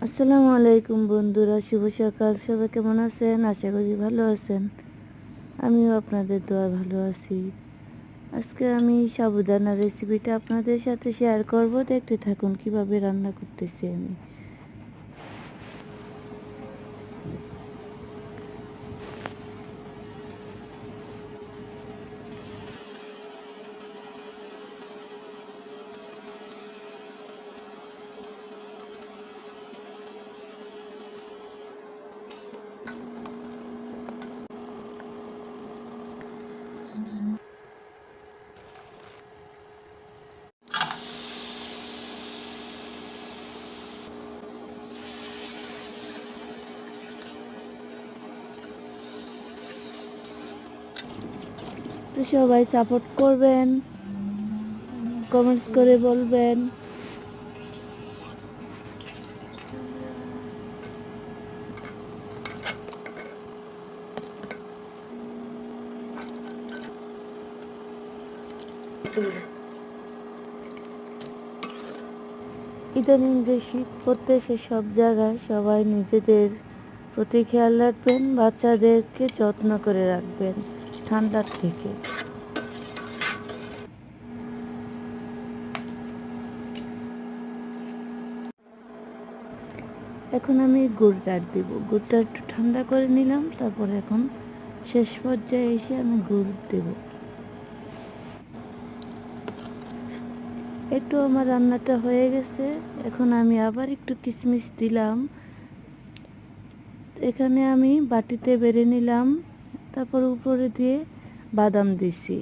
আসসালামু আলাইকুম বন্ধুরা, শুভ সকাল। সবাই কেমন আছেন? আশা করি ভালো আছেন। আমিও আপনাদের দোয়া ভালো আছি। আজকে আমি সাবুদানা রেসিপিটা আপনাদের সাথে শেয়ার করব। দেখতে থাকুন কিভাবে রান্না করতেছি আমি। তো সবাই সাপোর্ট করবেন, কমেন্টস করে বলবেন। ইদানিং যে শীত পড়তেছে সব জায়গায়, সবাই নিজেদের প্রতি খেয়াল রাখবেন, বাচ্চাদেরকে যত্ন করে রাখবেন ঠান্ডার থেকে। এখন আমি গুড়টা দিব। গুড়টা একটু ঠান্ডা করে নিলাম, তারপরে এখন শেষ পর্যায়ে এসে আমি গুড় দেব। একটু আমার রান্নাটা হয়ে গেছে। এখন আমি আবার একটু কিশমিশ দিলাম। এখানে আমি বাটিতে বেড়ে নিলাম, তারপর উপরে দিয়ে বাদাম দিছি।